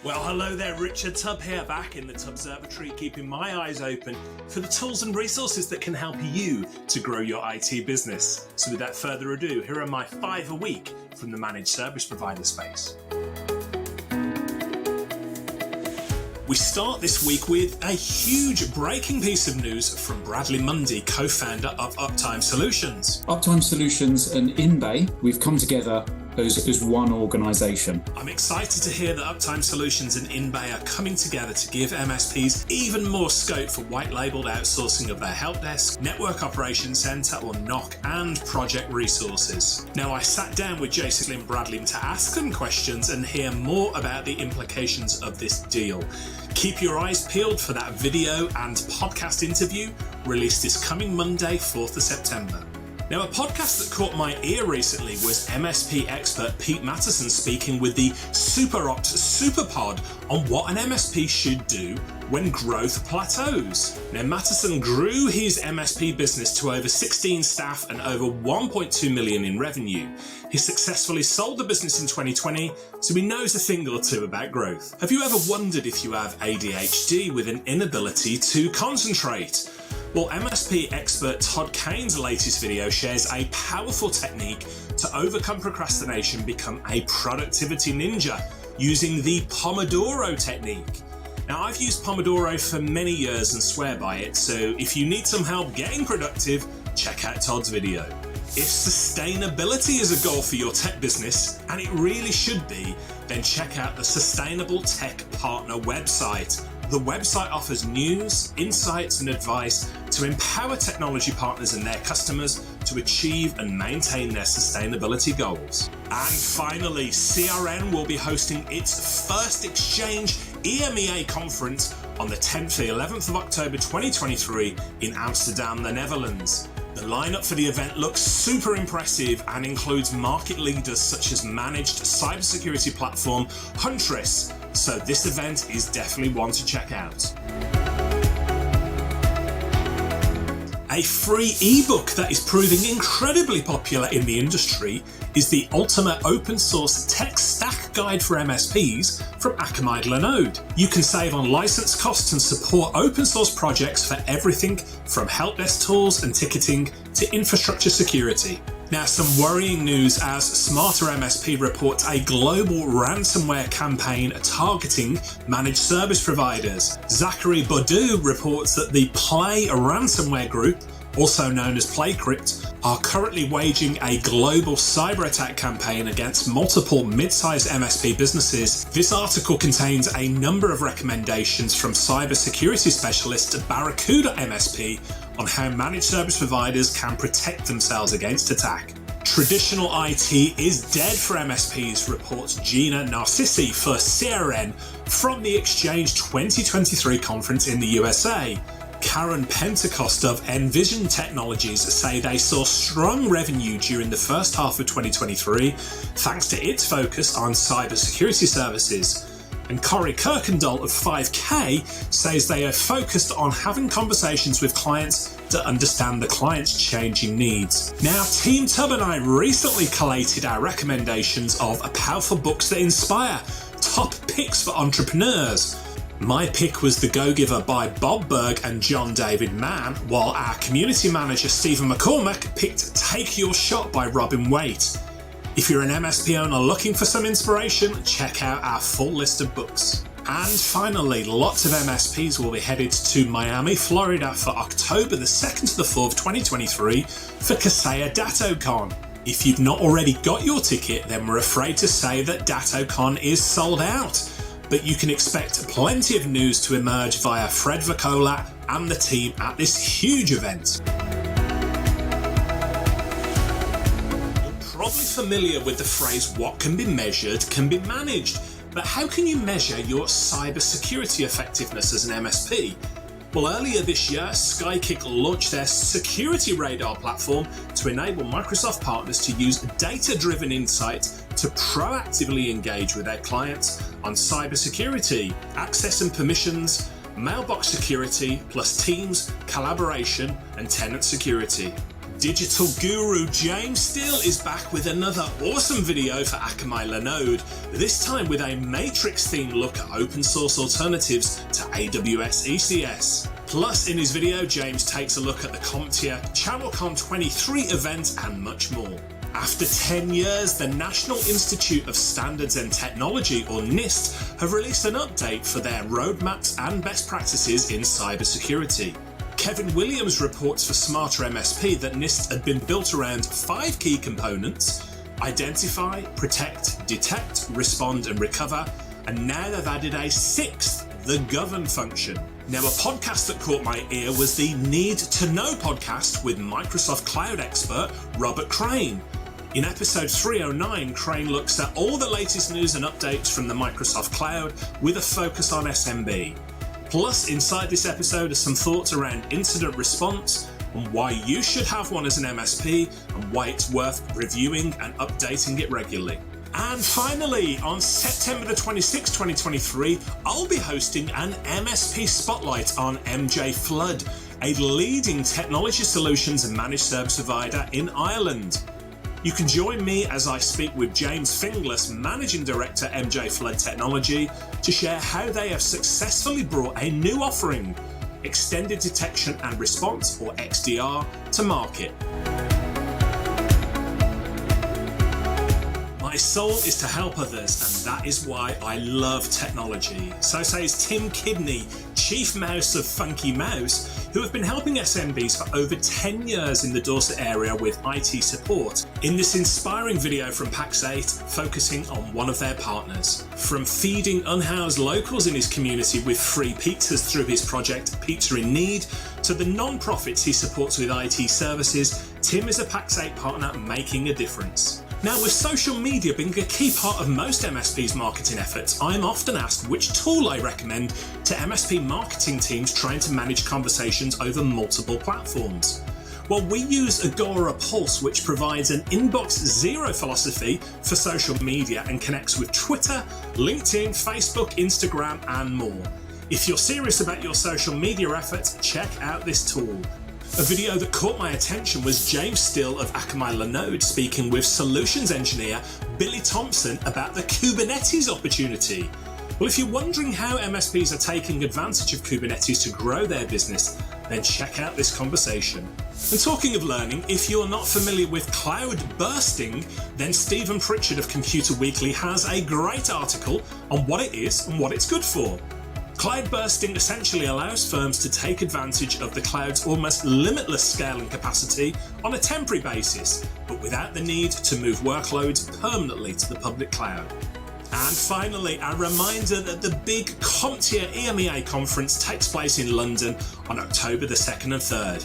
Well, hello there, Richard Tubb here, back in the Tubbservatory, keeping my eyes open for the tools and resources that can help you to grow your IT business. So without further ado, here are my 5 a week from the managed service provider space. We start this week with a huge breaking piece of news from Bradley Mundy, co-founder of Uptime Solutions. Uptime Solutions and Inbay, we've come together as one organisation. I'm excited to hear that Uptime Solutions and Inbay are coming together to give MSPs even more scope for white-labelled outsourcing of their help desk, network operations centre or NOC and project resources. Now, I sat down with Jason and Bradley to ask them questions and hear more about the implications of this deal. Keep your eyes peeled for that video and podcast interview released this coming Monday, 4th of September. Now, a podcast that caught my ear recently was MSP expert Pete Matteson speaking with the SuperOps Superpod on what an MSP should do when growth plateaus. Now, Matteson grew his MSP business to over 16 staff and over 1.2 million in revenue. He successfully sold the business in 2020, so he knows a thing or two about growth. Have you ever wondered if you have ADHD with an inability to concentrate? Well, MSP expert Todd Kane's latest video shares a powerful technique to overcome procrastination, become a productivity ninja using the Pomodoro technique. Now, I've used Pomodoro for many years and swear by it, so if you need some help getting productive, check out Todd's video. If sustainability is a goal for your tech business, and it really should be, then check out the Sustainable Tech Partner website. The website offers news, insights and advice to empower technology partners and their customers to achieve and maintain their sustainability goals. And finally, CRN will be hosting its first XChange EMEA conference on the 10th and 11th of October 2023 in Amsterdam, the Netherlands. The lineup for the event looks super impressive and includes market leaders such as managed cybersecurity platform Huntress, so this event is definitely one to check out. A free ebook that is proving incredibly popular in the industry is the Ultimate Open Source Tech Stack Guide for MSPs from Akamai Linode. You can save on license costs and support open source projects for everything from help desk tools and ticketing to infrastructure security. Now, some worrying news as Smarter MSP reports a global ransomware campaign targeting managed service providers. Zachary Odoo reports that the Play ransomware group, also known as PlayCrypt, are currently waging a global cyber attack campaign against multiple mid-sized MSP businesses. This article contains a number of recommendations from cybersecurity specialist Barracuda MSP on how managed service providers can protect themselves against attack. Traditional IT is dead for MSPs, reports Gina Narcissi for CRN from the XChange 2023 conference in the USA. Karen Pentecost of Envision Technologies say they saw strong revenue during the first half of 2023 thanks to its focus on cybersecurity services. And Corey Kirkendall of 5K says they are focused on having conversations with clients to understand the client's changing needs. Now, Team Tubb and I recently collated our recommendations of powerful books that inspire, top picks for entrepreneurs. My pick was The Go-Giver by Bob Berg and John David Mann, while our community manager Stephen McCormack picked Take Your Shot by Robin Waite. If you're an MSP owner looking for some inspiration, check out our full list of books. And finally, lots of MSPs will be headed to Miami, Florida for October the 2nd to the 4th, 2023 for Kaseya DattaCon. If you've not already got your ticket, then we're afraid to say that DattaCon is sold out. But you can expect plenty of news to emerge via Fred Vacola and the team at this huge event. Probably familiar with the phrase what can be measured can be managed, but how can you measure your cybersecurity effectiveness as an MSP? Well, earlier this year, Skykick launched their SecurityRadar platform to enable Microsoft partners to use data-driven insights to proactively engage with their clients on cybersecurity, access and permissions, mailbox security, plus Teams, collaboration, and tenant security. Digital guru James Steele is back with another awesome video for Akamai Linode, this time with a Matrix-themed look at open source alternatives to AWS ECS. Plus, in his video, James takes a look at the CompTIA ChannelCon 23 event and much more. After 10 years, the National Institute of Standards and Technology, or NIST, have released an update for their roadmaps and best practices in cybersecurity. Kevin Williams reports for Smarter MSP that NIST had been built around 5 key components: identify, protect, detect, respond and recover, and now they've added a 6th, the govern function. Now, a podcast that caught my ear was the Need to Know podcast with Microsoft Cloud expert Robert Crane. In episode 309, Crane looks at all the latest news and updates from the Microsoft Cloud with a focus on SMB. Plus, inside this episode are some thoughts around incident response and why you should have one as an MSP and why it's worth reviewing and updating it regularly. And finally, on September the 26th, 2023, I'll be hosting an MSP Spotlight on MJ Flood, a leading technology solutions and managed service provider in Ireland. You can join me as I speak with James Finglas, Managing Director MJ Flood Technology, to share how they have successfully brought a new offering, Extended Detection and Response, or XDR, to market. My soul is to help others, and that is why I love technology. So says Tim Kidney, Chief Mouse of Funky Mouse, who have been helping SMBs for over 10 years in the Dorset area with IT support, in this inspiring video from Pax8 focusing on one of their partners. From feeding unhoused locals in his community with free pizzas through his project Pizza in Need, to the non-profits he supports with IT services, Tim is a Pax8 partner making a difference. Now, with social media being a key part of most MSP's marketing efforts, I'm often asked which tool I recommend to MSP marketing teams trying to manage conversations over multiple platforms. Well, we use AgoraPulse, which provides an inbox zero philosophy for social media and connects with Twitter, LinkedIn, Facebook, Instagram, and more. If you're serious about your social media efforts, check out this tool. A video that caught my attention was James Steele of Akamai Linode speaking with solutions engineer Billy Thompson about the Kubernetes opportunity. Well, if you're wondering how MSPs are taking advantage of Kubernetes to grow their business, then check out this conversation. And talking of learning, if you're not familiar with cloud bursting, then Stephen Pritchard of Computer Weekly has a great article on what it is and what it's good for. Cloud bursting essentially allows firms to take advantage of the cloud's almost limitless scale and capacity on a temporary basis, but without the need to move workloads permanently to the public cloud. And finally, a reminder that the big CompTIA EMEA conference takes place in London on October the 2nd and 3rd.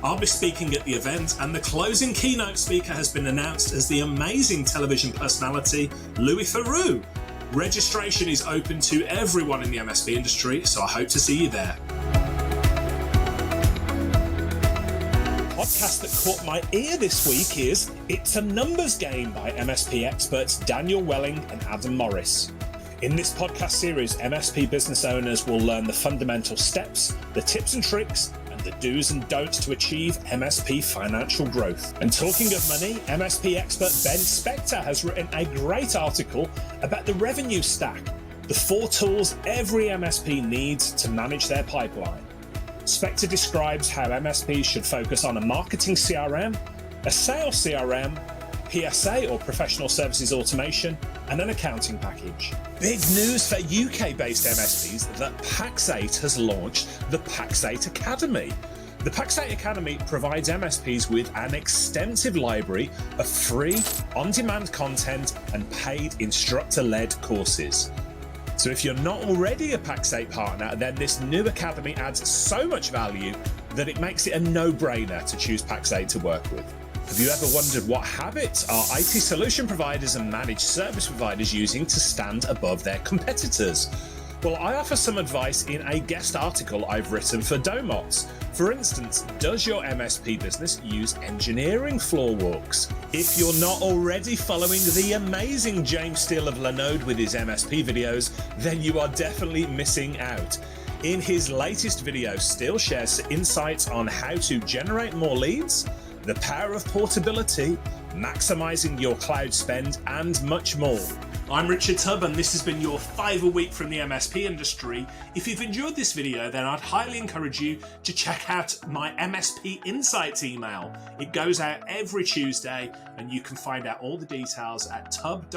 I'll be speaking at the event, and the closing keynote speaker has been announced as the amazing television personality Louis Theroux. Registration is open to everyone in the MSP industry, so I hope to see you there. The podcast that caught my ear this week is It's a Numbers Game by MSP experts Daniel Welling and Adam Morris. In this podcast series, MSP business owners will learn the fundamental steps, the tips and tricks, the do's and don'ts to achieve MSP financial growth. And talking of money, MSP expert Ben Spector has written a great article about the revenue stack, the 4 tools every MSP needs to manage their pipeline. Spector describes how MSPs should focus on a marketing CRM, a sales CRM, PSA or professional services automation, and an accounting package. Big news for UK-based MSPs that Pax8 has launched the Pax8 Academy. The Pax8 Academy provides MSPs with an extensive library of free, on-demand content and paid instructor-led courses. So if you're not already a Pax8 partner, then this new academy adds so much value that it makes it a no-brainer to choose Pax8 to work with. Have you ever wondered what habits are IT solution providers and managed service providers using to stand above their competitors? Well, I offer some advice in a guest article I've written for Domots. For instance, does your MSP business use engineering floor walks? If you're not already following the amazing James Steele of Linode with his MSP videos, then you are definitely missing out. In his latest video, Steele shares insights on how to generate more leads, the power of portability, maximising your cloud spend, and much more. I'm Richard Tubb, and this has been your 5 a week from the MSP industry. If you've enjoyed this video, then I'd highly encourage you to check out my MSP Insights email. It goes out every Tuesday, and you can find out all the details at tubb.co/NL.